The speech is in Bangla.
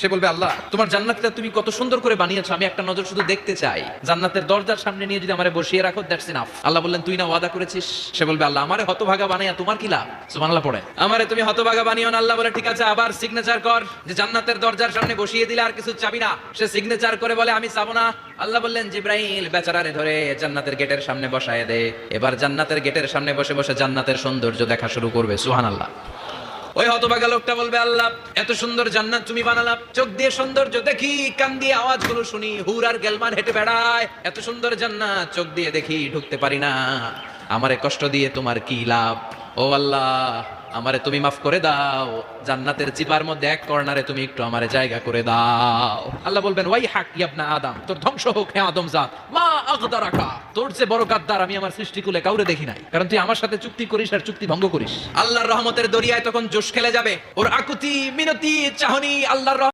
সে বলবে আল্লাহ তোমার জান্নাতটা তুমি কত সুন্দর করে বানিয়েছো, আমি একটা নজর শুধু দেখতে চাই। জান্নাতের দরজার সামনে নিয়ে যদি আমারে বসিয়ে রাখো, দ্যাটস ইনাফ। আল্লাহ বললেন তুই না ওয়াদা করেছিস। সে বলবে আল্লাহ আমারে হতভাগা বানাইয়া তোমার কি লাভ? সুবহানাল্লাহ পড়ে। আমারে তুমি হতভাগা বানিও না। আল্লাহ বলে ঠিক আছে, আবার সিগনেচার কর যে জান্নাতের দরজার সামনে বসিয়ে দিলে আর কিছু চাবি না। সে সিগনেচার করে বলে আমি চাবো না। আল্লাহ বললেন জিব্রাইল বেচারারে ধরে জান্নাতের গেটের সামনে বসায় দে। এবার জান্নাতের গেটের সামনে বসে বসে জান্নাতের সৌন্দর্য দেখা শুরু করবে। সুবহানাল্লাহ। ওই হতভাগা লোকটা বলবে আল্লাহ এত সুন্দর জান্নাত তুমি বানালা, চোখ দিয়ে সৌন্দর্য দেখি, কান দিয়ে আওয়াজগুলো শুনি, হুর আর গেলমান হেঁটে বেড়ায়, এত সুন্দর জান্নাত চোখ দিয়ে দেখি ঢুকতে পারি না, আমারে কষ্ট দিয়ে তোমার কি লাভ? ও আল্লাহ আমারে তুমি মাফ করে দাও, জান্নাতের চিপার মধ্যে এক কর্নারে তুমি একটু আমারে জায়গা করে দাও। আল্লাহ বলবেন ওয়াই হাক ইবনা আদম, তোর ধ্বংস হোক হে আদম জাত, মা আগদারাকা, তোর যে বড় গাদ্দার আমি আমার সৃষ্টিকুলে কাউরে দেখি নাই, কারণ তুই আমার সাথে চুক্তি করিস আর চুক্তি ভঙ্গ করিস। আল্লাহর রহমতের দরিয়ায় তখন জোশ খেলে যাবে, ওর আকুতি মিনতি চাহনি আল্লাহর